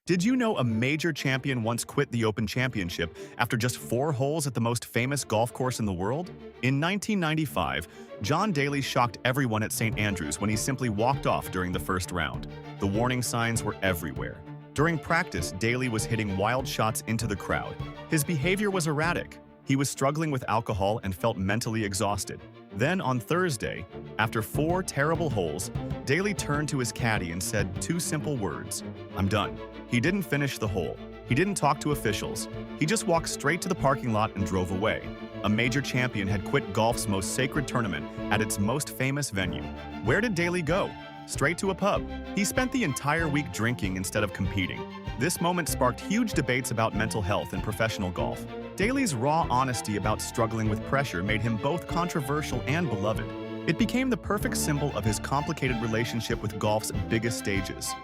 Did you know a major champion once quit the Open Championship after just 4 holes at the most famous golf course in the world? In 1995, John Daly shocked everyone at St. Andrews when he simply walked off during the first round. The warning signs were everywhere. During practice, Daly was hitting wild shots into the crowd. His behavior was erratic. He was struggling with alcohol and felt mentally exhausted. Then on Thursday, after 4 terrible holes, Daly turned to his caddy and said 2 simple words, "I'm done." He didn't finish the hole. He didn't talk to officials. He just walked straight to the parking lot and drove away. A major champion had quit golf's most sacred tournament at its most famous venue. Where did Daly go? Straight to a pub. He spent the entire week drinking instead of competing. This moment sparked huge debates about mental health in professional golf. Daly's raw honesty about struggling with pressure made him both controversial and beloved. It became the perfect symbol of his complicated relationship with golf's biggest stages.